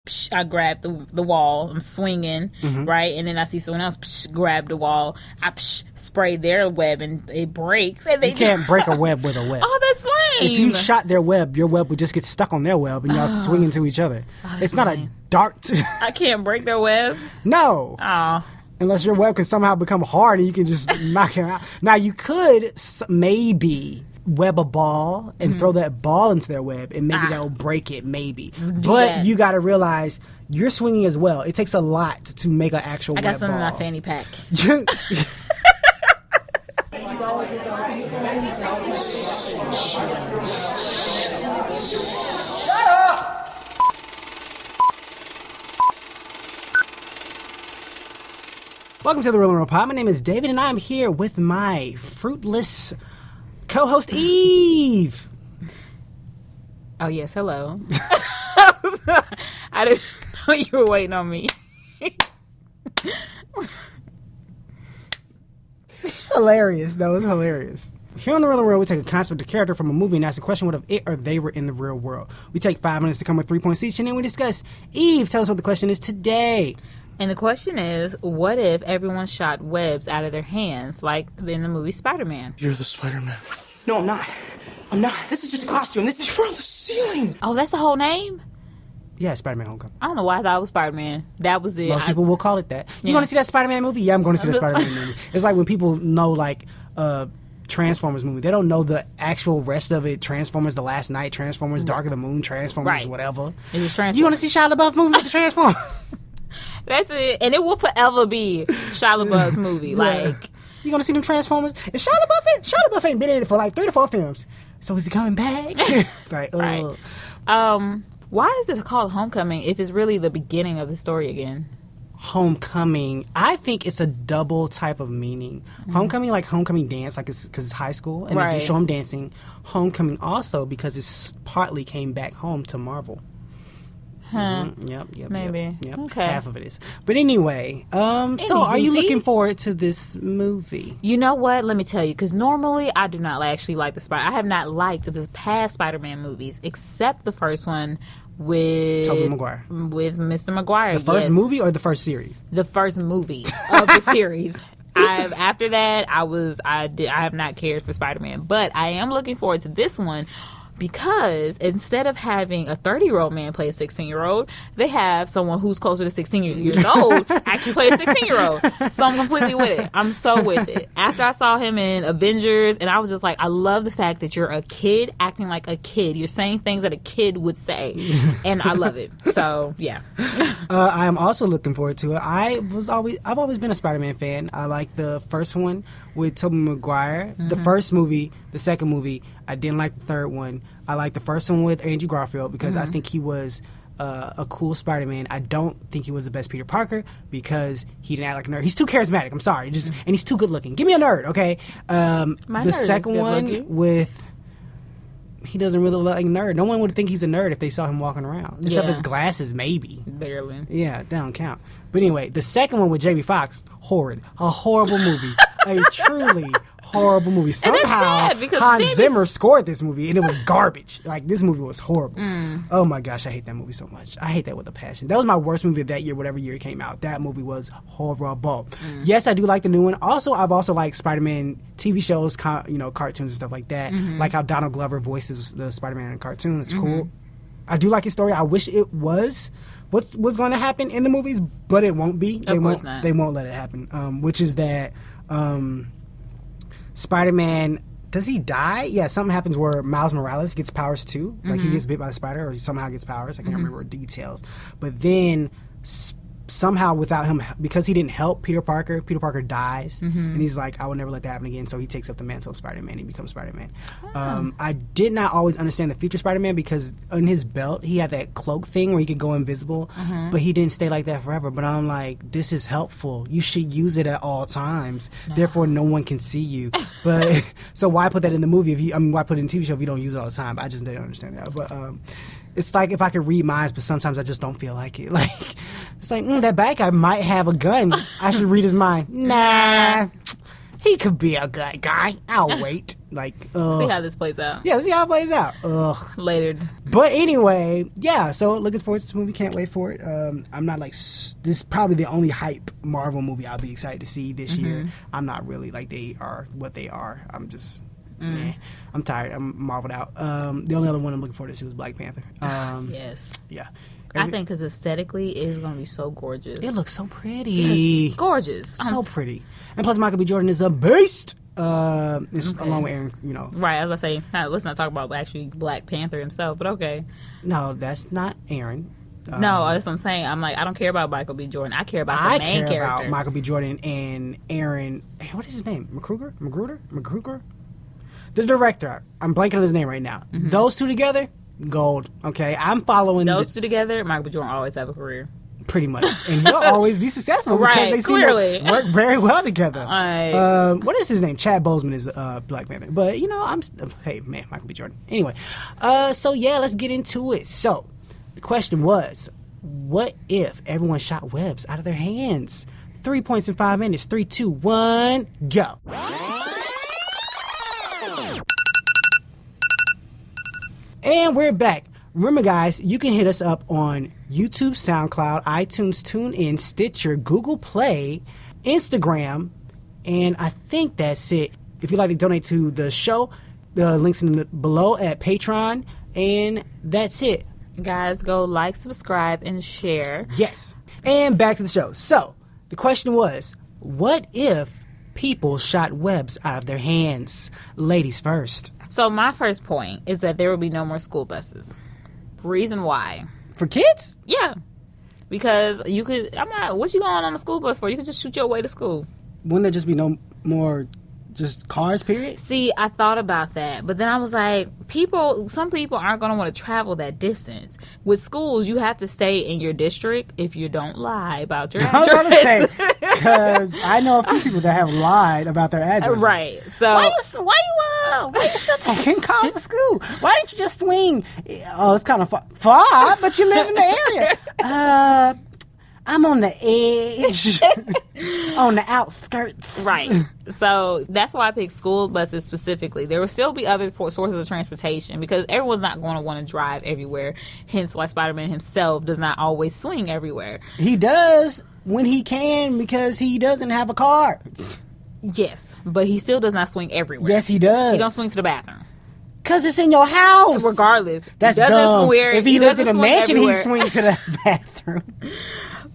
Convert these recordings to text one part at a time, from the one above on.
Psh, I grab the wall. I'm swinging, right? And then I see someone else grab the wall. I spray their web and it breaks. And you can't break a web with a web. Oh, that's lame. If you shot their web, your web would just get stuck on their web and y'all swing into each other. It's not a dart. I can't break their web? No. Oh. Unless your web can somehow become hard and you can just knock it out. Now, you could maybe web a ball and throw that ball into their web, and maybe that will break it, maybe. But you got to realize you're swinging as well. It takes a lot to make an actual web ball. I got some in my fanny pack. Shut up! Welcome to the Real and Real Pod. My name is David, and I'm here with my fruitless co-host Eve. Oh, yes, hello. I didn't know you were waiting on me. Hilarious. That was hilarious. Here on The Real and Real, we take a concept or character from a movie and ask the question, what if it or they were in the real world? We take 5 minutes to come with 3 points each, and then we discuss. Eve, tell us what the question is today. And the question is, what if everyone shot webs out of their hands, like in the movie Spider-Man? You're the Spider-Man. No, I'm not. I'm not. This is just a costume. This is You're on the ceiling. Oh, that's the whole name? Yeah, Spider-Man Homecoming. I don't know why I thought it was Spider-Man. That was it. Most people will call it that. You going to see that Spider-Man movie? Yeah, I'm going to see that Spider-Man movie. It's like when people know, like, Transformers movie. They don't know the actual rest of it. Transformers The Last Night, Transformers Dark of the Moon, Transformers whatever. It's Transformers. You going to see Shia LaBeouf movie with the Transformers? That's it. And it will forever be Shia LaBeouf's movie. Like, you going to see them Transformers? Is Shia LaBeouf in? Shia LaBeouf ain't been in it for like 3 to 4 films. So is he coming back? Right. Why is this called Homecoming if it's really the beginning of the story again? Homecoming, I think it's a double type of meaning. Homecoming, like homecoming dance, like it's because it's high school, and they just show them dancing. Homecoming also because it's partly came back home to Marvel. Yep. Maybe. Yep. Okay. Half of it is. But anyway, so are you looking forward to this movie? You know what? Let me tell you, because normally I do not actually like the Spider. I have not liked the past Spider-Man movies, except the first one with Tobey Maguire. With Mr. Maguire. The first movie or the first series? The first movie of the series. After that, I have not cared for Spider-Man, but I am looking forward to this one. Because instead of having a 30-year-old man play a 16-year-old, they have someone who's closer to 16 years old actually play a 16-year-old. So I'm completely with it. I'm so with it. After I saw him in Avengers, and I was just like, I love the fact that you're a kid acting like a kid. You're saying things that a kid would say. And I love it. So, yeah. I am also looking forward to it. I've always been a Spider-Man fan. I like the first one with Tobey Maguire. The first movie, the second movie, I didn't like the third one. I like the first one with Andrew Garfield because I think he was a cool Spider-Man. I don't think he was the best Peter Parker because he didn't act like a nerd. He's too charismatic. I'm sorry. And he's too good looking. Give me a nerd, okay? The second one with... He doesn't really look like a nerd. No one would think he's a nerd if they saw him walking around. Except his glasses, maybe. Barely. Yeah, they don't count. But anyway, the second one with Jamie Foxx, horrid. A horrible movie. A truly horrible movie. Somehow, Hans Zimmer scored this movie, and it was garbage. Like, this movie was horrible. Oh, my gosh, I hate that movie so much. I hate that with a passion. That was my worst movie of that year, whatever year it came out. That movie was horrible. Yes, I do like the new one. Also, I've also liked Spider-Man TV shows, cartoons and stuff like that. Like how Donald Glover voices the Spider-Man in a cartoon. It's cool. I do like his story. I wish it was what's going to happen in the movies, but it won't be. Of course not. They won't let it happen. Which is that Spider-Man, does he die? Yeah, something happens where Miles Morales gets powers too. Like he gets bit by the spider or he somehow gets powers. I can't remember details. But then somehow without him, because he didn't help Peter Parker dies. And he's like, I will never let that happen again. So he takes up the mantle of Spider-Man and he becomes Spider-Man. I did not always understand the future Spider-Man because on his belt, he had that cloak thing where he could go invisible, but he didn't stay like that forever. But I'm like, this is helpful. You should use it at all times. Therefore, no one can see you. But so why put that in the movie? Why put it in TV show if you don't use it all the time? I just didn't understand that. But it's like if I could read minds, but sometimes I just don't feel like it. Like, it's like, that bad guy might have a gun. I should read his mind. Nah. he could be a good guy. I'll wait. Like, See how this plays out. Yeah, see how it plays out. Ugh. Later. But anyway, yeah, so looking forward to this movie. Can't wait for it. I'm not like, this is probably the only hype Marvel movie I'll be excited to see this year. I'm not really like they are what they are. I'm just, I'm tired. I'm marveled out. The only other one I'm looking forward to see was Black Panther. Yes. Yeah. I think because aesthetically, it is going to be so gorgeous. It looks so pretty. Yes, gorgeous. So pretty. And plus, Michael B. Jordan is a beast. It's along with Aaron, you know. Right, I was going to say, let's not talk about actually Black Panther himself, but okay. No, that's not Aaron. No, that's what I'm saying. I'm like, I don't care about Michael B. Jordan. I care about the main character. I care about Michael B. Jordan and Aaron. Hey, what is his name? Magruder? The director. I'm blanking on his name right now. Those two together, gold. Okay, I'm following those two together. Michael B. Jordan always have a career. Pretty much, and he'll always be successful because they seem to work very well together. What is his name? Chad Boseman is Black Panther, but you know, hey man, Michael B. Jordan. Anyway, so yeah, let's get into it. So the question was, what if everyone shot webs out of their hands? 3 points in 5 minutes. 3, 2, 1, go. And we're back. Remember, guys, you can hit us up on YouTube, SoundCloud, iTunes, TuneIn, Stitcher, Google Play, Instagram, and I think that's it. If you'd like to donate to the show, the links below at Patreon, and that's it. Guys, go like, subscribe, and share. Yes. And back to the show. So, the question was, what if people shot webs out of their hands? Ladies first. So, my first point is that there will be no more school buses. Reason why? For kids? Yeah. Because you could, what you going on a school bus for? You could just shoot your way to school. Wouldn't there just be no more just cars, period? See, I thought about that, but then I was like, some people aren't going to want to travel that distance. With schools, you have to stay in your district if you don't lie about your address. I was going to say, because I know a few people that have lied about their addresses. Right. So why you still taking calls to school? Why didn't you just swing? Oh, it's kind of far, but you live in the area. I'm on the edge, on the outskirts. Right. So that's why I picked school buses specifically. There will still be other sources of transportation because everyone's not going to want to drive everywhere. Hence why Spider-Man himself does not always swing everywhere. He does when he can because he doesn't have a car. Yes, but he still does not swing everywhere. Yes, he does. He don't swing to the bathroom. Because it's in your house. Regardless. That's dumb. If he lived in a mansion, everywhere. he'd swing to the bathroom.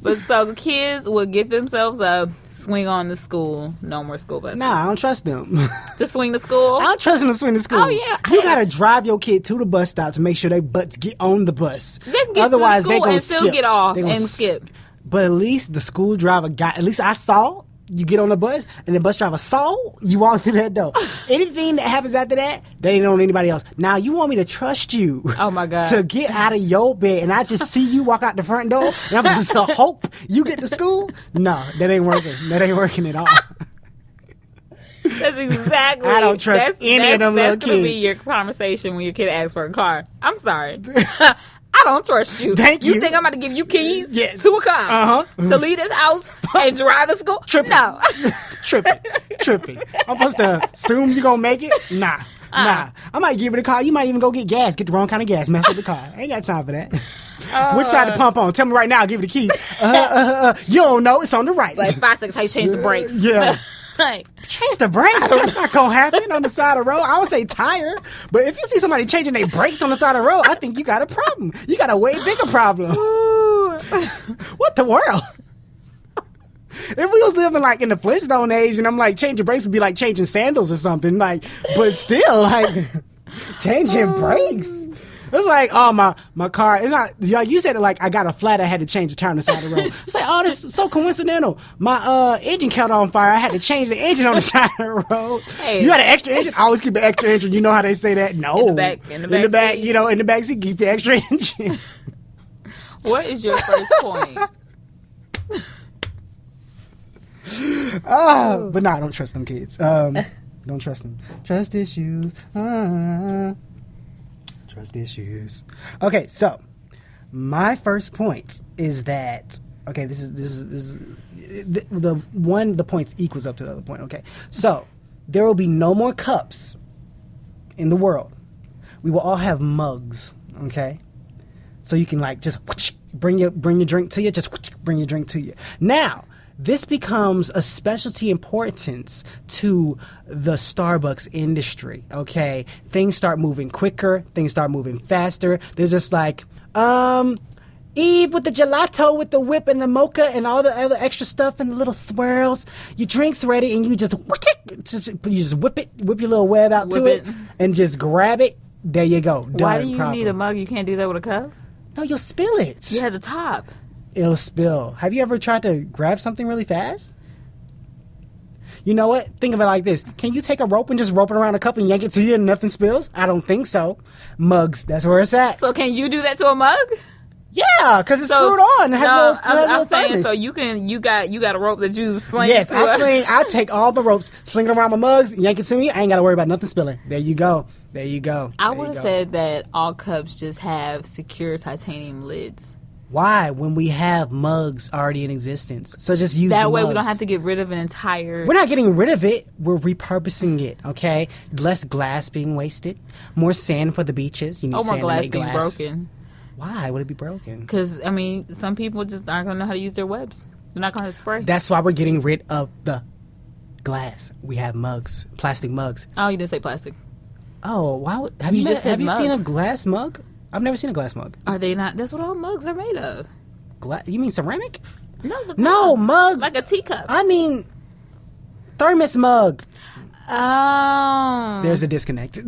But so kids will get themselves up, swing on to school. No more school buses. Nah, I don't trust them. To swing to school? I don't trust them to swing to school. Oh, yeah. You got to drive your kid to the bus stop to make sure they butts get on the bus. They can get Otherwise, to the school they gonna and skip. still get off and skip. But at least the school driver at least I saw, you get on the bus, and the bus driver saw you walk through that door. Anything that happens after that, they ain't on anybody else. Now, you want me to trust you. Oh, my God. To get out of your bed, and I just see you walk out the front door, and I'm just to hope you get to school? No, that ain't working. That ain't working at all. That's exactly. I don't trust any of them little kids. That's going to be your conversation when your kid asks for a car. I'm sorry. I don't trust you. Thank you. You think I'm about to give you keys yes. to a car to leave this house and drive to school? Tripping. No. Tripping. I'm supposed to assume you're going to make it? Nah. I might give it a call. You might even go get gas. Get the wrong kind of gas. Mess up the car. I ain't got time for that. Which side to pump on? Tell me right now. I'll give you the keys. You don't know. It's on the right. Like 5 seconds, how you change the brakes. Yeah. Like, change the brakes? That's not going to happen on the side of the road. I would say tire. But if you see somebody changing their brakes on the side of the road, I think you got a problem. You got a way bigger problem. What the world? If we was living like in the Flintstone age and I'm like changing brakes would be like changing sandals or something, like, but still like changing brakes. It's like, oh, my car, it's not, like you said it like I got a flat, I had to change the tire on the side of the road. It's like, oh, this is so coincidental. My engine caught on fire. I had to change the engine on the side of the road. Hey. You got an extra engine? I always keep an extra engine. You know how they say that? No. In the back, you know, in the back seat, keep the extra engine. What is your first point? But nah, I don't trust them kids. Don't trust them. Trust issues. Trust issues. Okay, so my first point is that this is the points equals up to the other point. Okay, so there will be no more cups in the world. We will all have mugs. Okay, so you can like just bring your drink to you. Just bring your drink to you. Now, this becomes a specialty importance to the Starbucks industry. Okay, things start moving quicker. Things start moving faster. There's just like Eve with the gelato, with the whip and the mocha and all the other extra stuff and the little swirls. Your drink's ready and you just whip it, whip your little web out to it, and just grab it. There you go. Why do you need a mug? You can't do that with a cup? No, you'll spill it. It has a top. It'll spill. Have you ever tried to grab something really fast? You know what? Think of it like this. Can you take a rope and just rope it around a cup and yank it to you and nothing spills? I don't think so. Mugs, that's where it's at. So can you do that to a mug? Yeah, because it's screwed on. It has I'm saying, so you got a rope that you sling. Yes, I take all the ropes, sling it around my mugs, yank it to me. I ain't got to worry about nothing spilling. There you go. I would have said that all cups just have secure titanium lids. Why? When we have mugs already in existence. So just use that way mugs. We don't have to get rid of an entire... We're not getting rid of it. We're repurposing it, okay? Less glass being wasted. More sand for the beaches. You need sand more to glass make being glass. broken. Why would it be broken? Because, I mean, some people just aren't going to know how to use their webs. They're not going to spray. That's why we're getting rid of the glass. We have mugs. Plastic mugs. Oh, you didn't say plastic. Oh, why have you seen a glass mug? I've never seen a glass mug. Are they not? That's what all mugs are made of. You mean ceramic? No, mug. Like a teacup. I mean, thermos mug. Oh. There's a disconnect.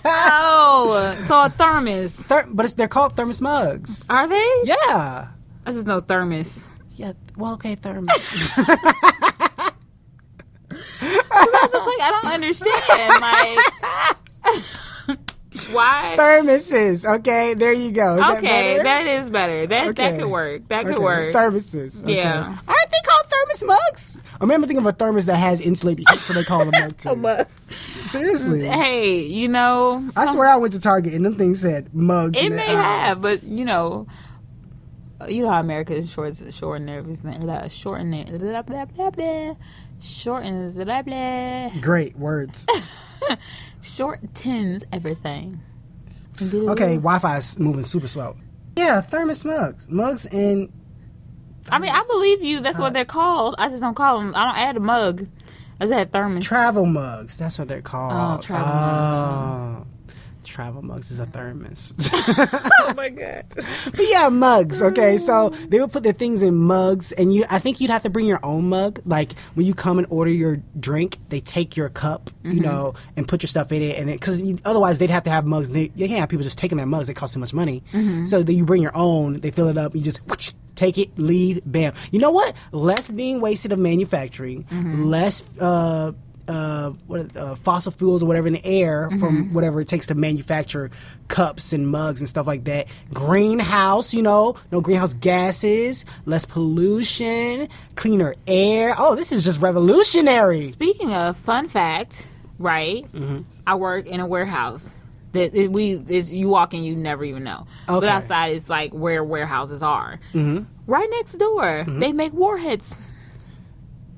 Oh, so a thermos. But they're called thermos mugs. Are they? Yeah. I just know thermos. Yeah, well, okay, thermos. I was just like, I don't understand. Like, why? Thermoses, okay, there you go. That is better. That could work. That could work. Thermoses. Okay. Yeah. Aren't they called thermos mugs? I remember thinking of a thermos that has insulated heat, so they call them a mug too. A mug. Seriously. Hey, I swear I went to Target and them things said mugs. It may have, but how America is shorten everything. Blah, blah, blah, blah. Shortens, blah, blah. Great words. Shortens everything. Okay, Wi-Fi is moving super slow. Yeah, thermos mugs. Mugs and... I mean, I believe you. That's what they're called. I just don't call them. I don't add a mug. I just add thermos. Travel mugs. That's what they're called. Oh, travel mug. Travel mugs is a thermos. Oh my god! But yeah, mugs. Okay, so they would put their things in mugs, and I think you'd have to bring your own mug. Like when you come and order your drink, they take your cup, and put your stuff in it, and because otherwise they'd have to have mugs. They can't have people just taking their mugs; they cost too much money. So then you bring your own. They fill it up. You just take it, leave, bam. You know what? Less being wasted of manufacturing. Less. Fossil fuels or whatever in the air from whatever it takes to manufacture cups and mugs and stuff like that. Greenhouse, no greenhouse gases, less pollution, cleaner air. Oh, this is just revolutionary. Speaking of fun fact, right? I work in a warehouse. You walk in, you never even know. Okay. But outside is like where warehouses are. Right next door, they make warheads.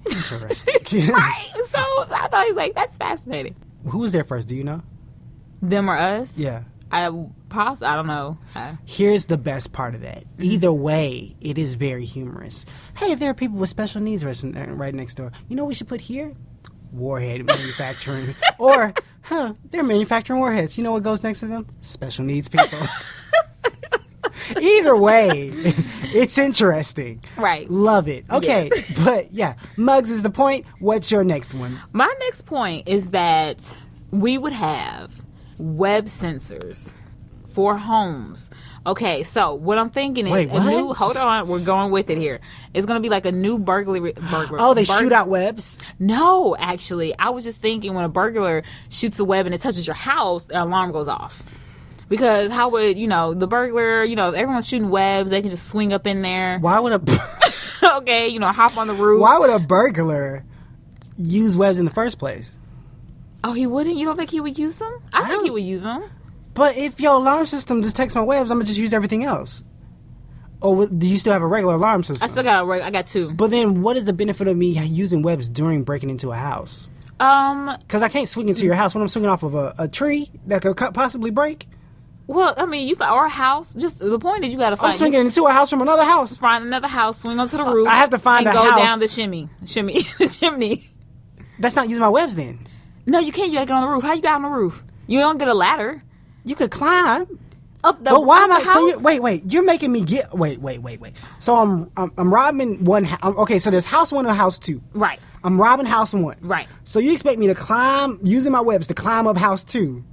Interesting. Right. So I thought he was like, that's fascinating. Who was there first? Do you know? Them or us? Yeah. I don't know. Here's the best part of that. Either way, it is very humorous. Hey, there are people with special needs right next door. You know what we should put here? Warhead manufacturing. Or, they're manufacturing warheads. You know what goes next to them? Special needs people. Either way, it's interesting. Right. Love it. Okay, yes. But yeah, mugs is the point. What's your next one? My next point is that we would have web sensors for homes. Okay, so what I'm thinking is hold on, we're going with it here. It's going to be like a new burglary. Oh, they shoot out webs? No, actually. I was just thinking when a burglar shoots a web and it touches your house, an alarm goes off. Because how would, the burglar, everyone's shooting webs. They can just swing up in there. Why would okay, hop on the roof. Why would a burglar use webs in the first place? Oh, he wouldn't? You don't think he would use them? I think he would use them. But if your alarm system detects my webs, I'm going to just use everything else. Or do you still have a regular alarm system? I still got I got 2. But then, what is the benefit of me using webs during breaking into a house? Because I can't swing into your house when I'm swinging off of a tree that could possibly break. Well, I mean, or a house. Just the point is, you got to find. I'm swinging into a house from another house. Find another house, swing onto the roof. I have to find and a go house. down the chimney. That's not using my webs then. No, you can't. You got to get on the roof. How you got on the roof? You don't get a ladder. You could climb. Up the, but why am I? house? So wait. You're making me get. Wait. So I'm robbing one. Okay, so there's house 1 or house 2. Right. I'm robbing house 1. Right. So you expect me to climb using my webs to climb up house 2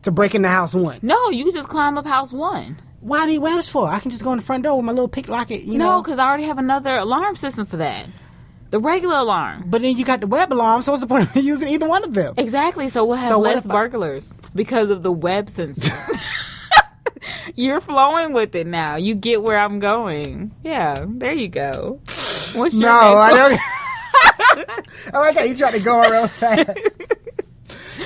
to break into house 1? No, you can just climb up house 1. Why do I need webs for? I can just go in the front door with my little picklocket. You know. No, because I already have another alarm system for that. The regular alarm. But then you got the web alarm. So what's the point of using either one of them? Exactly. So we'll have less burglars because of the web sensor. You're flowing with it now. You get where I'm going. Yeah, there you go. What's your I don't. I like how you try to go real fast.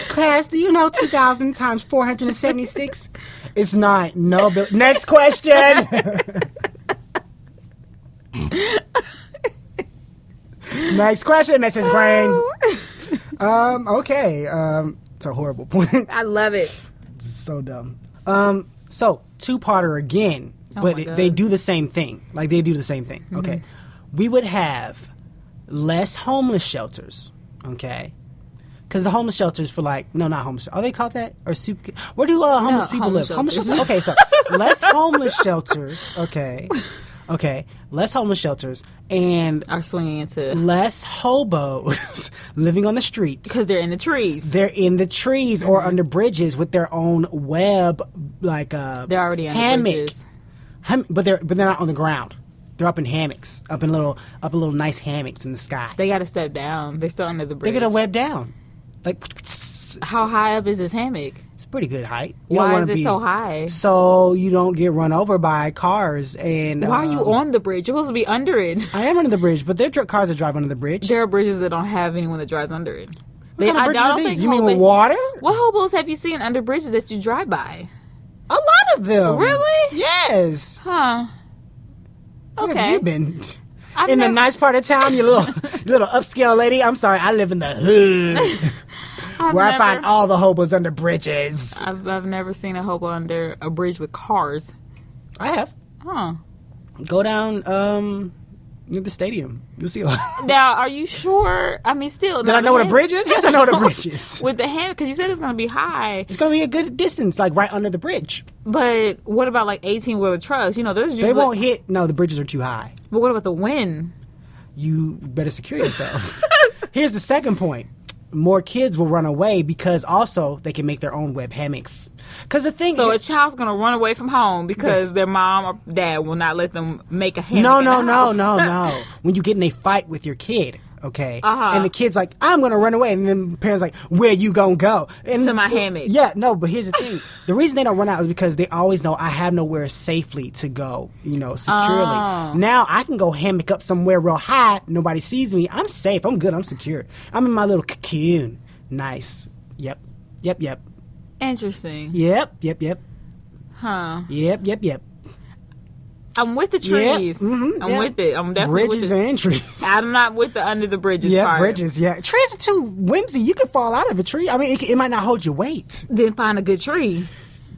Class, do you know 2,000 times 476? It's not. No. Next question. Next question, Mrs. Grain. Okay. It's a horrible point. I love it. It's so dumb. So, 2-parter again, but they do the same thing. Like, they do the same thing. Mm-hmm. Okay. We would have less homeless shelters. Okay. Because the homeless shelters for not homeless. Are they called that? Or soup? Where do homeless people live? Homeless shelters? Okay, so less homeless shelters. Okay. Less homeless shelters and are swinging into less hobos living on the streets because they're in the trees. They're in the trees or under bridges with their own web, they're already under hammock. Bridges. But they're not on the ground. They're up in hammocks, up in little nice hammocks in the sky. They got to step down. They're still under the bridge. They're gonna web down. How high up is this hammock? It's a pretty good height. Why is it so high? So you don't get run over by cars. And why are you on the bridge? You're supposed to be under it. I am under the bridge, but there are cars that drive under the bridge. There are bridges that don't have anyone that drives under it. What kind of bridges are these? You mean with water? What hobos have you seen under bridges that you drive by? A lot of them. Really? Yes. Huh. Okay. Where have you been? The nice part of town, you little upscale lady. I'm sorry, I live in the hood. I find all the hobos under bridges. I've never seen a hobo under a bridge with cars. I have. Huh. Go down near the stadium. You'll see a lot. Now, are you sure? I mean, still. Did I know what a bridge is? Yes, I know what a bridge is. With the hand, because you said it's going to be high. It's going to be a good distance, like right under the bridge. But what about 18-wheeler trucks? They won't hit. No, the bridges are too high. But what about the wind? You better secure yourself. Here's the second point. More kids will run away because also they can make their own web hammocks. Because the thing a child's going to run away from home because their mom or dad will not let them make a hammock. No. When you get in a fight with your kid, okay, and the kid's like, I'm going to run away, and then the parents like, where you going to go? To my hammock. Yeah, no, but here's the thing. The reason they don't run out is because they always know I have nowhere safely to go, securely. Now I can go hammock up somewhere real high. Nobody sees me. I'm safe. I'm good. I'm secure. I'm in my little cocoon. Nice. Yep. Interesting. Yep. Huh. Yep. I'm with the trees. I'm with it. I'm definitely bridges with and trees. I'm not with the under the bridges part. Bridges. Yeah, trees are too whimsy. You can fall out of a tree. I mean, it might not hold your weight. Then find a good tree.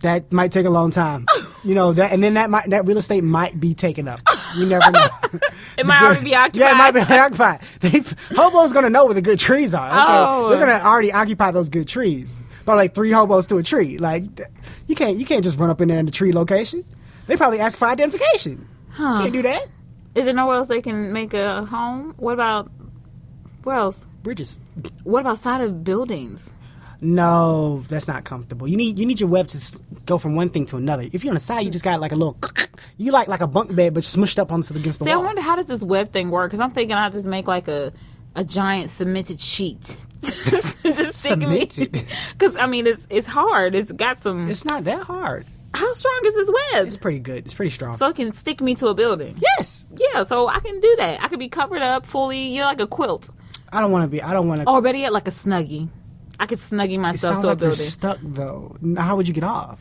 That might take a long time. And then that real estate might be taken up. You never know. It might already be occupied. Yeah, it might be occupied. Hobos gonna know where the good trees are. Okay, they're gonna already occupy those good trees. About 3 hobos to a tree. You can't just run up in there in the tree location. They probably ask for identification. Huh. Can't do that. Is there nowhere else they can make a home? Where else? Bridges. What about side of buildings? No, that's not comfortable. You need your web to go from one thing to another. If you're on the side, you just got a little. You like a bunk bed, but smushed up against the wall. I wonder how does this web thing work? Because I'm thinking I just make a giant cemented sheet. Cemented. Because it's hard. It's got some. It's not that hard. How strong is this web? It's pretty good. It's pretty strong. So it can stick me to a building. Yes. Yeah. So I can do that. I could be covered up fully. You're like a quilt. I don't want to. Or better yet, like a snuggie. I could snuggie myself to a building. You're stuck though. How would you get off?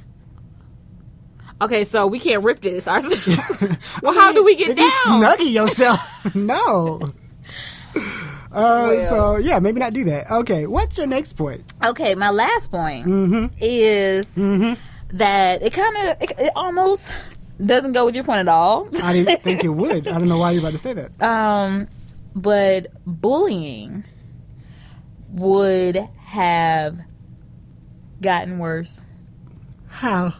Okay, so we can't rip this ourselves. Well, how do we get if down? you snuggie yourself, no. So yeah, maybe not do that. Okay, what's your next point? Okay, my last point is that it almost doesn't go with your point at all. I didn't think it would. I don't know why you're about to say that. But bullying would have gotten worse. How?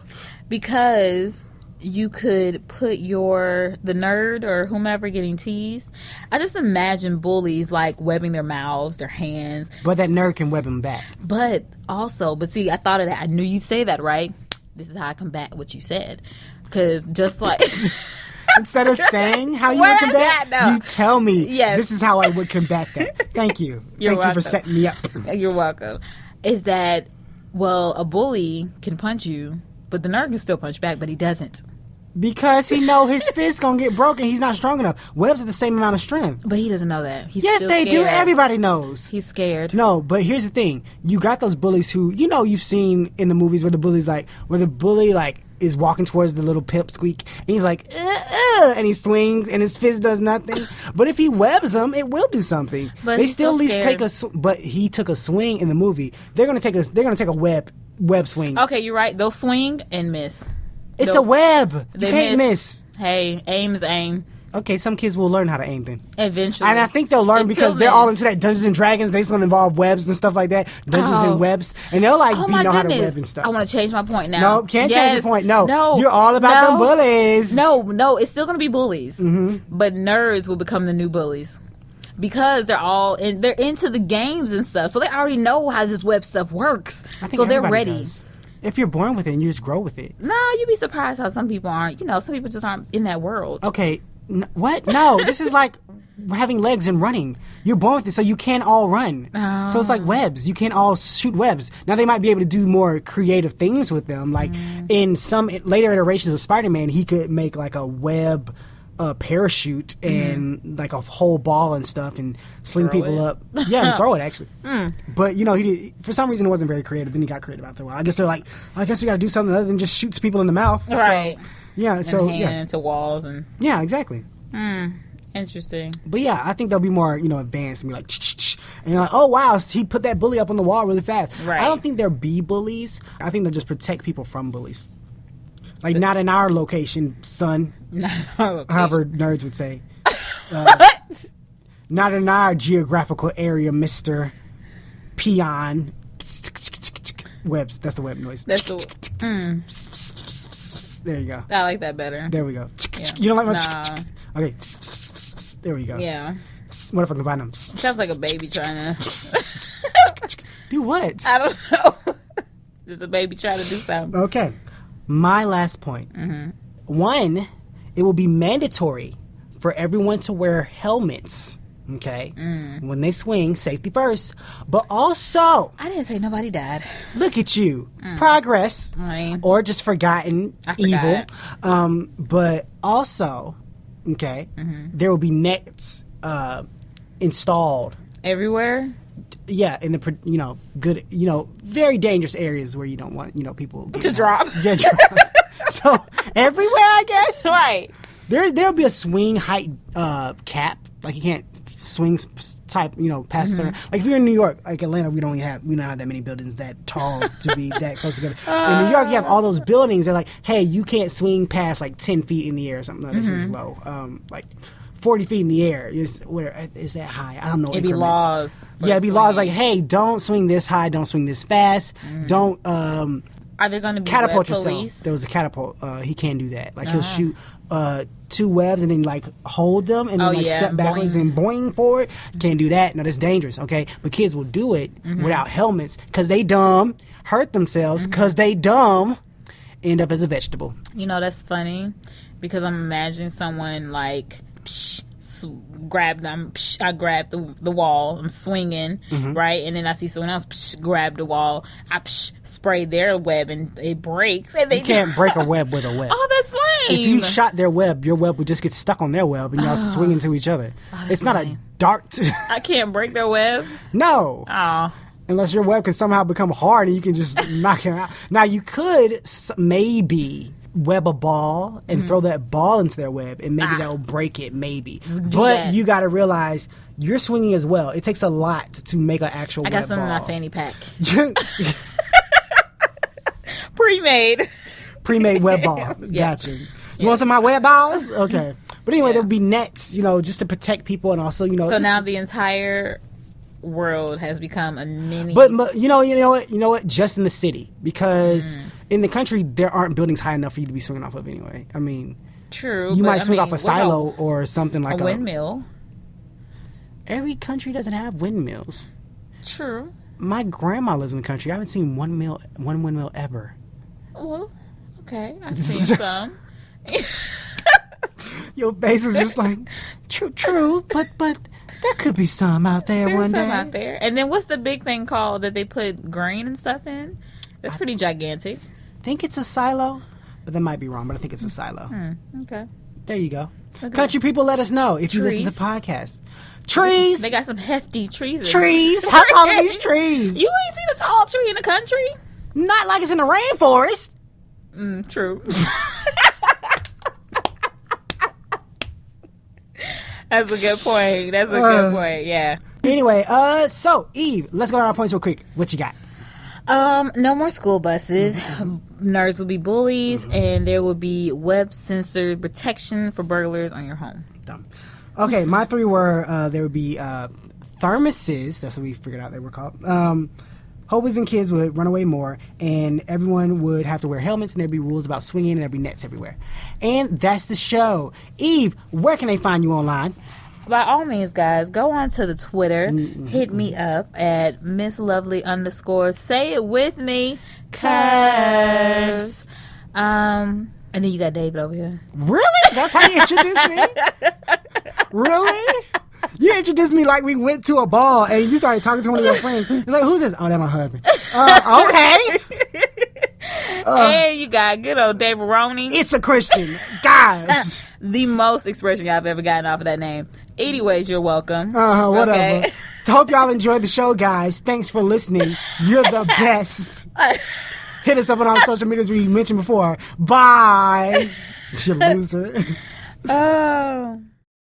Because you could put the nerd or whomever getting teased. I just imagine bullies like webbing their mouths, their hands. But that nerd can web them back. But see, I thought of that. I knew you'd say that, right? This is how I combat what you said. Because just like... Instead of saying how you would combat, you tell me, this is how I would combat that. Thank you. Thank you for setting me up. You're welcome. Is that, well, a bully can punch you, but the nerd can still punch back, but he doesn't. Because he know his fist gonna get broken. He's not strong enough. Webs are the same amount of strength. But he doesn't know that. He's yes, still they scared. do. Everybody knows. He's scared. No, but here's the thing. You got those bullies who, you've seen in the movies where the bully is walking towards the little pimp squeak, and he's like, and he swings, and his fist does nothing. But if he webs them, it will do something. But they still at least take but he took a swing in the movie. They're gonna take a web swing. Okay, you're right. They'll swing and miss. It's a web. You can't miss. Hey, aim is aim. Okay, some kids will learn how to aim then. Eventually. And I think they'll learn because they're all into that Dungeons and Dragons. They still involve webs and stuff like that. Dungeons and webs. And they'll know how to web and stuff. I want to change my point now. No, can't change your point. No. You're all about them bullies. No, it's still going to be bullies. Mm-hmm. But nerds will become the new bullies. Because they're into the games and stuff. So they already know how this web stuff works. So they're ready. Does. If you're born with it and you just grow with it. No, you'd be surprised how some people aren't. Some people just aren't in that world. Okay. What? No, this is like having legs and running. You're born with it, so you can't all run. So it's like webs. You can't all shoot webs. Now they might be able to do more creative things with them. Like in some later iterations of Spider-Man, he could make like a web parachute and like a whole ball and stuff and sling people up. Yeah, and throw it actually. But he for some reason it wasn't very creative. Then he got creative after a while. I guess they're like, I guess we got to do something other than just shoots people in the mouth. Right. So, yeah. So into walls and. Yeah, exactly. Interesting. But yeah, I think they'll be more advanced and be like, and you're like, oh wow, he put that bully up on the wall really fast. Right. I don't think they'll be bullies. I think they'll just protect people from bullies. Like, not in our location, son. Not in our location. However nerds would say. Not in our geographical area, Mr. Peon. Webs. That's the web noise. That's the... There you go. I like that better. There we go. Yeah. You don't like my... Nah. Okay. There we go. Yeah. What if I combine them? Sounds like a baby trying to... Do what? I don't know. Just a baby trying to do something. Okay. My last point. One, it will be mandatory for everyone to wear helmets. Okay? When they swing, safety first. But also... I didn't say nobody died. Look at you. Progress. Or just forgotten evil. But also, okay, there will be nets installed. Everywhere? Yeah, in the, good, very dangerous areas where you don't want, people... To drop. Yeah, drop. So, everywhere, I guess? Right. There'll be a swing height cap. Like, you can't swing type, past certain... Like, if you're in New York, like Atlanta, we don't have that many buildings that tall to be that close together. In New York, you have all those buildings that like, hey, you can't swing past, 10 feet in the air or something. No, that seems low. 40 feet in the air. Where is that high? I don't know. It'd be laws. Yeah, it'd be laws like, hey, don't swing this high, don't swing this fast, don't are there going to be catapult web yourself. police? There was a catapult. He can't do that. Like he'll shoot 2 webs and then hold them and then step backwards and boing forward. Can't do that. No, that's dangerous. Okay, but kids will do it without helmets because they dumb, hurt themselves because they dumb, end up as a vegetable. That's funny because I'm imagining someone grab them. I grab the wall. I'm swinging, right, and then I see someone else grab the wall. I spray their web and it breaks. And they you can't break a web with a web. Oh, that's lame. If you shot their web, your web would just get stuck on their web and y'all swing into each other. Oh, it's not lame. A dart. I can't break their web. No. Oh. Unless your web can somehow become hard and you can just knock it out. Now you could maybe web a ball and throw that ball into their web, and maybe that will break it, maybe. But you got to realize you're swinging as well. It takes a lot to make an actual web ball. I got some in my fanny pack. Pre-made web ball. Gotcha. You want some of my web balls? Okay. But anyway, there'll be nets, just to protect people, and also, So now the entire world has become a mini. But you know what? Just in the city, because in the country there aren't buildings high enough for you to be swinging off of anyway. I mean, true. You might swing off a silo or something like a windmill. Every country doesn't have windmills. True. My grandma lives in the country. I haven't seen one windmill ever. Well, okay, I've seen some. Your face is just like true, but there could be some out there. There's one day. Some out there. And then what's the big thing called that they put grain and stuff in? That's pretty gigantic. I think it's a silo, but that might be wrong. But I think it's a silo. Okay. There you go. Okay. Country people, let us know if you listen to podcasts. Trees. They got some hefty trees. Trees. How tall are these trees? You ain't seen a tall tree in the country? Not like it's in the rainforest. True. That's a good point. Yeah. Anyway, so Eve, let's go to our points real quick. What you got? No more school buses. Nerds will be bullies, and there will be web sensor protection for burglars on your home. Dumb. Okay, my three were there would be thermoses. That's what we figured out they were called. Hobos and kids would run away more, and everyone would have to wear helmets, and there'd be rules about swinging, and there'd be nets everywhere. And that's the show. Eve, where can they find you online? By all means, guys, go on to the Twitter. Hit me up at MissLovely_. Say it with me. Curves. And then you got David over here. Really? That's how you introduced me? Really? You introduced me like we went to a ball and you started talking to one of your friends. You're like, who's this? Oh, that's my husband. Okay. And you got good old David Roney. It's a Christian. Gosh. The most expression I've ever gotten off of that name. Anyways, you're welcome. Whatever. Okay? Hope y'all enjoyed the show, guys. Thanks for listening. You're the best. Hit us up on our social medias we mentioned before. Bye. You loser. Oh.